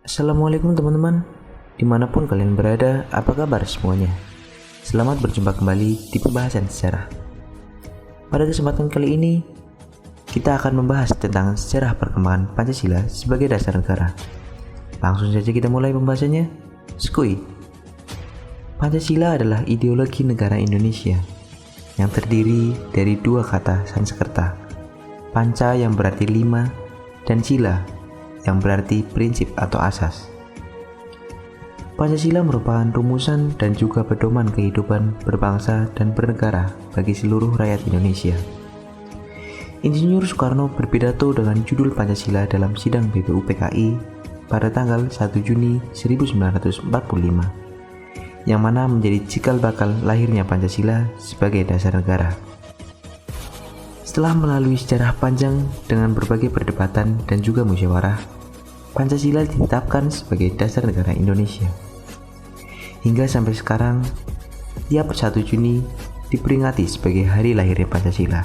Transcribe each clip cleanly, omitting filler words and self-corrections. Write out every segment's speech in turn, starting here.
Assalamualaikum teman-teman, dimanapun kalian berada, apa kabar semuanya? Selamat berjumpa kembali di pembahasan sejarah. Pada kesempatan kali ini, kita akan membahas tentang sejarah perkembangan Pancasila sebagai dasar negara. Langsung saja kita mulai pembahasannya. Skui. Pancasila adalah ideologi negara Indonesia yang terdiri dari dua kata Sanskerta, Panca yang berarti lima dan Sila yang berarti prinsip atau asas. Pancasila merupakan rumusan dan juga pedoman kehidupan berbangsa dan bernegara bagi seluruh rakyat Indonesia. Insinyur Soekarno berpidato dengan judul Pancasila dalam sidang BPUPKI pada tanggal 1 Juni 1945, yang mana menjadi cikal bakal lahirnya Pancasila sebagai dasar negara. Setelah melalui sejarah panjang dengan berbagai perdebatan dan juga musyawarah, Pancasila ditetapkan sebagai dasar negara Indonesia. Hingga sampai sekarang, tiap 1 Juni diperingati sebagai hari lahirnya Pancasila.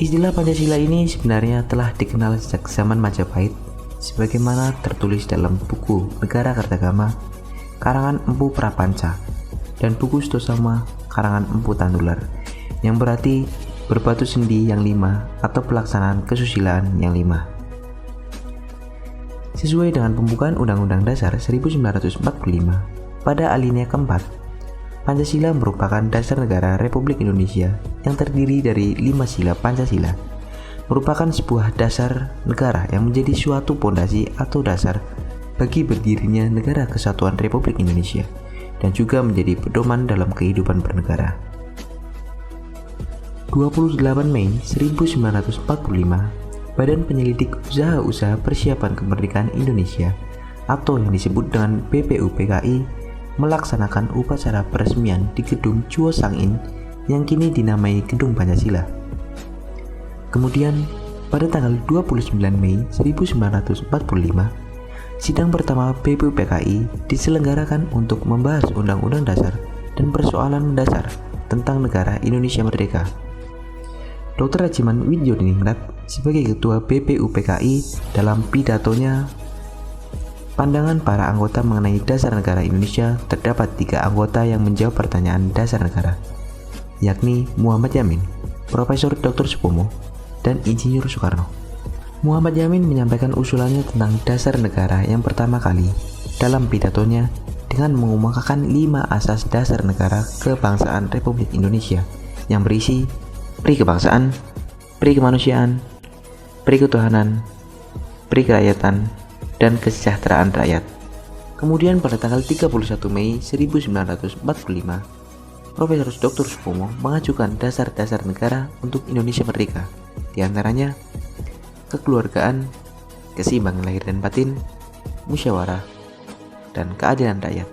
Istilah Pancasila ini sebenarnya telah dikenal sejak zaman Majapahit, sebagaimana tertulis dalam buku Negara Kertagama karangan Empu Prapanca dan buku Stosama karangan Empu Tantular, yang berarti berbatu sendi yang lima atau pelaksanaan kesusilaan yang lima. Sesuai dengan pembukaan Undang-Undang Dasar 1945, pada alinea keempat, Pancasila merupakan dasar negara Republik Indonesia yang terdiri dari 5 sila Pancasila, merupakan sebuah dasar negara yang menjadi suatu pondasi atau dasar bagi berdirinya Negara Kesatuan Republik Indonesia dan juga menjadi pedoman dalam kehidupan bernegara. 28 Mei 1945, Badan Penyelidik Usaha-Usaha Persiapan Kemerdekaan Indonesia atau yang disebut dengan BPUPKI melaksanakan upacara peresmian di Gedung Chuo Sang-in yang kini dinamai Gedung Pancasila. Kemudian, pada tanggal 29 Mei 1945, sidang pertama BPUPKI diselenggarakan untuk membahas Undang-Undang Dasar dan persoalan mendasar tentang negara Indonesia Merdeka. Dr. Rajiman Widyodiningrat sebagai Ketua BPUPKI dalam pidatonya, pandangan para anggota mengenai dasar negara Indonesia terdapat 3 anggota yang menjawab pertanyaan dasar negara, yakni Muhammad Yamin, Profesor Dr. Supomo, dan Insinyur Soekarno. Muhammad Yamin menyampaikan usulannya tentang dasar negara yang pertama kali dalam pidatonya dengan mengemukakan 5 asas dasar negara kebangsaan Republik Indonesia yang berisi pri kebangsaan, pri kemanusiaan, pri ketuhanan, pri kerakyatan, dan kesejahteraan rakyat. Kemudian pada tanggal 31 Mei 1945, Profesor Dr. Supomo mengajukan dasar-dasar negara untuk Indonesia Merdeka, di antaranya kekeluargaan, keseimbangan lahir dan batin, musyawarah, dan keadilan rakyat.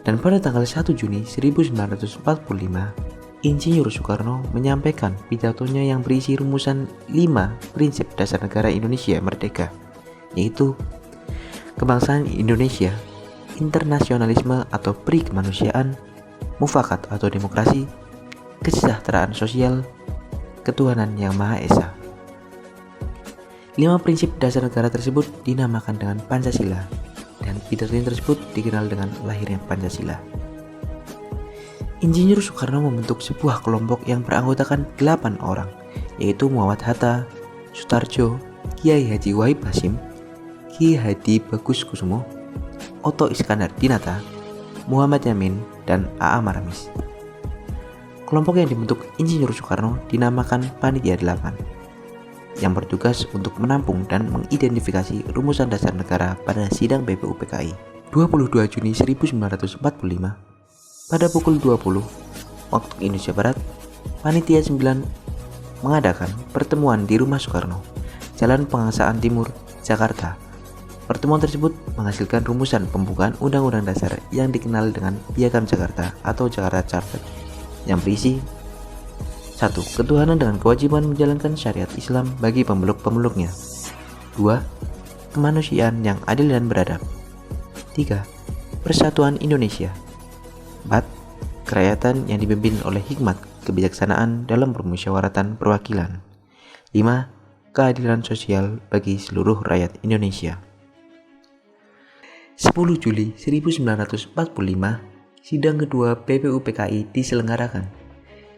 Dan pada tanggal 1 Juni 1945, Insinyur Soekarno menyampaikan pidatonya yang berisi rumusan 5 prinsip dasar negara Indonesia Merdeka, yaitu kebangsaan Indonesia, internasionalisme atau pri kemanusiaan, mufakat atau demokrasi, kesejahteraan sosial, ketuhanan yang Maha Esa. 5 prinsip dasar negara tersebut dinamakan dengan Pancasila, dan pidatonya tersebut dikenal dengan lahirnya Pancasila. Insinyur Soekarno membentuk sebuah kelompok yang beranggotakan 8 orang, yaitu Muhammad Hatta, Sutarjo, Kiai Haji Wahid Hasyim, Ki Hadi Bagusukusumo, Otto Iskandar Dinata, Muhammad Yamin, dan A.A. Maramis. Kelompok yang dibentuk Insinyur Soekarno dinamakan Panitia 8, yang bertugas untuk menampung dan mengidentifikasi rumusan dasar negara pada sidang BPUPKI. 22 Juni 1945, pada pukul 20 waktu Indonesia Barat, Panitia 9 mengadakan pertemuan di Rumah Soekarno, Jalan Pengaksaan Timur, Jakarta. Pertemuan tersebut menghasilkan rumusan pembukaan Undang-Undang Dasar yang dikenal dengan Piagam Jakarta atau Jakarta Charter, yang berisi 1. Ketuhanan dengan kewajiban menjalankan syariat Islam bagi pemeluk-pemeluknya. 2. Kemanusiaan yang adil dan beradab. 3. Persatuan Indonesia. 4. Kerakyatan yang dipimpin oleh hikmat kebijaksanaan dalam permusyawaratan perwakilan. 5. keadilan sosial bagi seluruh rakyat Indonesia. 10 Juli 1945, sidang kedua PPUPKI diselenggarakan.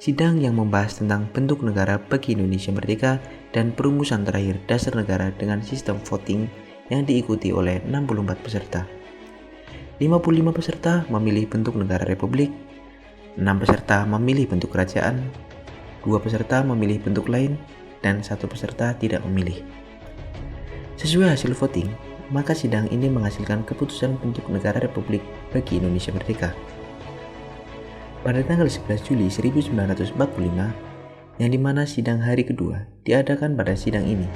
Sidang yang membahas tentang bentuk negara bagi Indonesia Merdeka dan perumusan terakhir dasar negara dengan sistem voting yang diikuti oleh 64 peserta. 55 peserta memilih bentuk negara republik, 6 peserta memilih bentuk kerajaan, 2 peserta memilih bentuk lain, dan 1 peserta tidak memilih. Sesuai hasil voting, maka sidang ini menghasilkan keputusan bentuk negara republik bagi Indonesia Merdeka. Pada tanggal 11 Juli 1945, yang dimana sidang hari kedua diadakan pada sidang ini,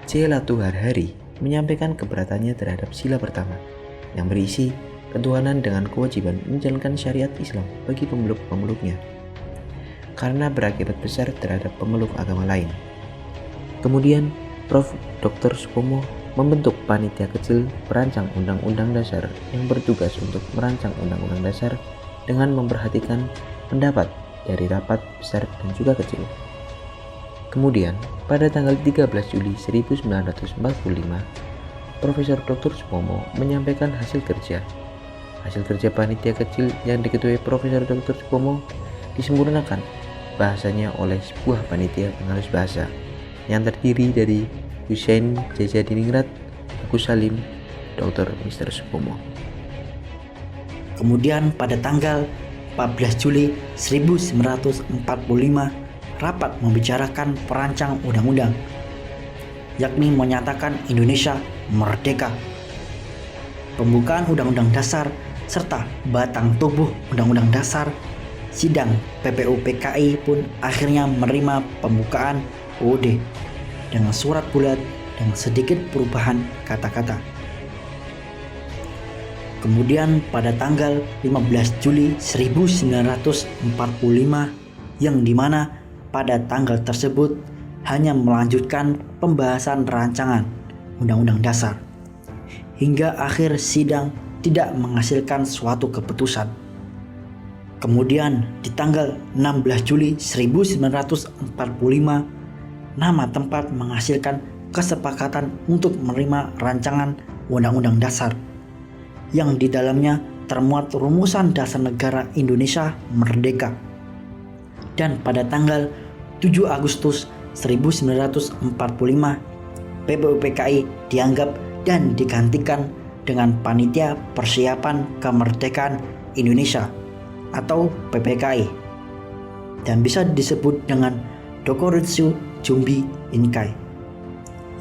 J. Latuhar Hari menyampaikan keberatannya terhadap sila pertama, yang berisi ketuhanan dengan kewajiban menjalankan syariat Islam bagi pemeluk-pemeluknya, karena berakibat besar terhadap pemeluk agama lain. Kemudian, Prof. Dr. Supomo membentuk panitia kecil perancang Undang-Undang Dasar yang bertugas untuk merancang Undang-Undang Dasar dengan memperhatikan pendapat dari rapat besar dan juga kecil. Kemudian, pada tanggal 13 Juli 1945, Profesor Dr. Supomo menyampaikan hasil kerja. Hasil kerja panitia kecil yang diketuai Profesor Dr. Supomo disempurnakan bahasanya oleh sebuah panitia pengalus bahasa yang terdiri dari Hussein Jajadiningrat, Agus Salim, Dr. Mr. Supomo. Kemudian pada tanggal 14 Juli 1945, rapat membicarakan perancang undang-undang, yakni menyatakan Indonesia merdeka. Pembukaan Undang-Undang Dasar serta batang tubuh Undang-Undang Dasar, sidang PPUPKI pun akhirnya menerima pembukaan UUD dengan surat bulat dan sedikit perubahan kata-kata. Kemudian pada tanggal 15 Juli 1945, yang dimana pada tanggal tersebut hanya melanjutkan pembahasan rancangan Undang-Undang Dasar, hingga akhir sidang tidak menghasilkan suatu keputusan. Kemudian di tanggal 16 Juli 1945, nama tempat menghasilkan kesepakatan untuk menerima rancangan Undang-Undang Dasar, yang di dalamnya termuat rumusan dasar negara Indonesia merdeka. Dan pada tanggal 7 Agustus 1945, PPUPKI dianggap dan digantikan dengan Panitia Persiapan Kemerdekaan Indonesia atau PPKI, dan bisa disebut dengan Dokuritsu Jumbi Inkai,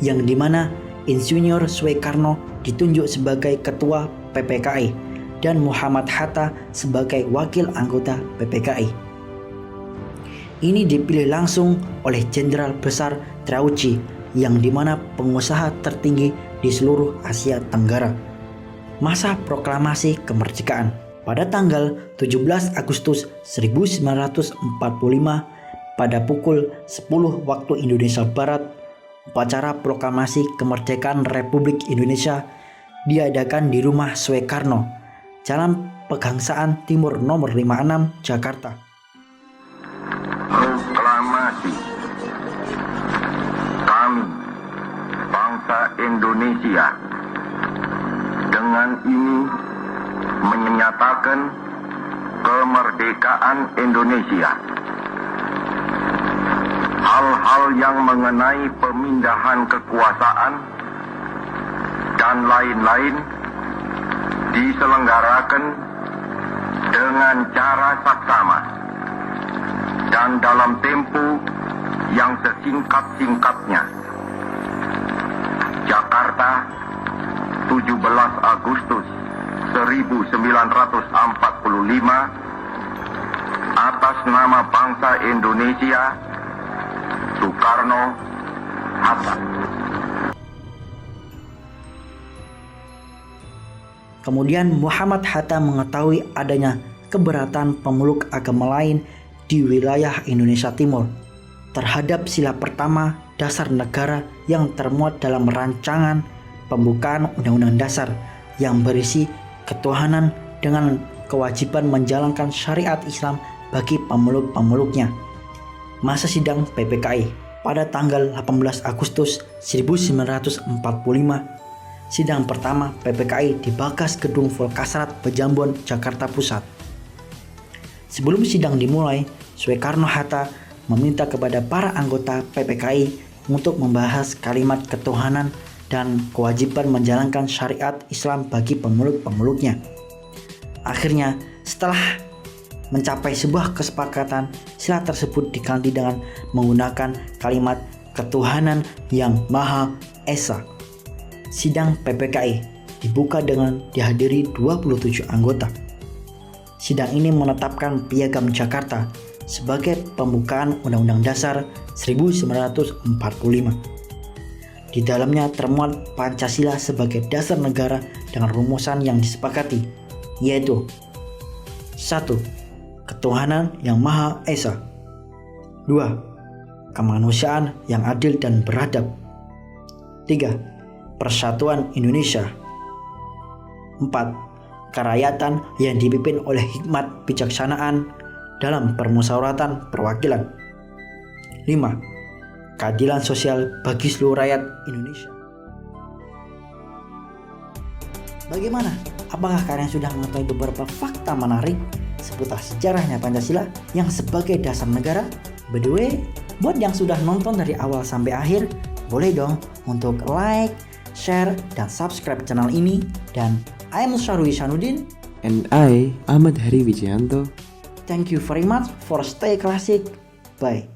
yang dimana Insinyur Soekarno ditunjuk sebagai Ketua PPKI dan Muhammad Hatta sebagai wakil anggota PPKI. Ini dipilih langsung oleh Jenderal Besar Trauci, yang dimana pengusaha tertinggi di seluruh Asia Tenggara. Masa proklamasi kemerdekaan pada tanggal 17 Agustus 1945 pada pukul 10 waktu Indonesia Barat, upacara proklamasi kemerdekaan Republik Indonesia diadakan di rumah Soekarno, Jalan Pegangsaan Timur nomor 56, Jakarta. Proklamasi. Kami, bangsa Indonesia, dengan ini menyatakan kemerdekaan Indonesia. Hal-hal yang mengenai pemindahan kekuasaan dan lain-lain diselenggarakan dengan cara saksama dan dalam tempo yang sesingkat-singkatnya. Jakarta, 17 Agustus 1945, atas nama bangsa Indonesia, Soekarno Hatta. Kemudian Muhammad Hatta mengetahui adanya keberatan pemeluk agama lain di wilayah Indonesia Timur terhadap sila pertama dasar negara yang termuat dalam rancangan pembukaan Undang-Undang Dasar yang berisi ketuhanan dengan kewajiban menjalankan syariat Islam bagi pemeluk-pemeluknya. Masa sidang PPKI Pada tanggal 18 Agustus 1945, sidang pertama PPKI di Bagas Gedung Volkasrat Pejambon, Jakarta Pusat. Sebelum sidang dimulai, Soekarno-Hatta meminta kepada para anggota PPKI untuk membahas kalimat ketuhanan dan kewajiban menjalankan syariat Islam bagi pemeluk-pemeluknya. Akhirnya, setelah mencapai sebuah kesepakatan, sila tersebut diganti dengan menggunakan kalimat ketuhanan yang Maha Esa. Sidang PPKI dibuka dengan dihadiri 27 anggota. Sidang ini menetapkan Piagam Jakarta sebagai pembukaan Undang-Undang Dasar 1945. Di dalamnya termuat Pancasila sebagai dasar negara dengan rumusan yang disepakati, yaitu 1. Ketuhanan yang Maha Esa. 2. Kemanusiaan yang adil dan beradab. 3. Persatuan Indonesia. 4. Kerakyatan yang dipimpin oleh hikmat bijaksanaan dalam permusyawaratan perwakilan. 5. Keadilan sosial bagi seluruh rakyat Indonesia. Bagaimana? Apakah kalian sudah mengetahui beberapa fakta menarik seputar sejarahnya Pancasila yang sebagai dasar negara? By the way, buat yang sudah nonton dari awal sampai akhir, boleh dong untuk like, share, dan subscribe channel ini. Dan I'm Syarwi Sanudin. And I, Ahmad Hari Wijayanto. Thank you very much for stay classic. Bye.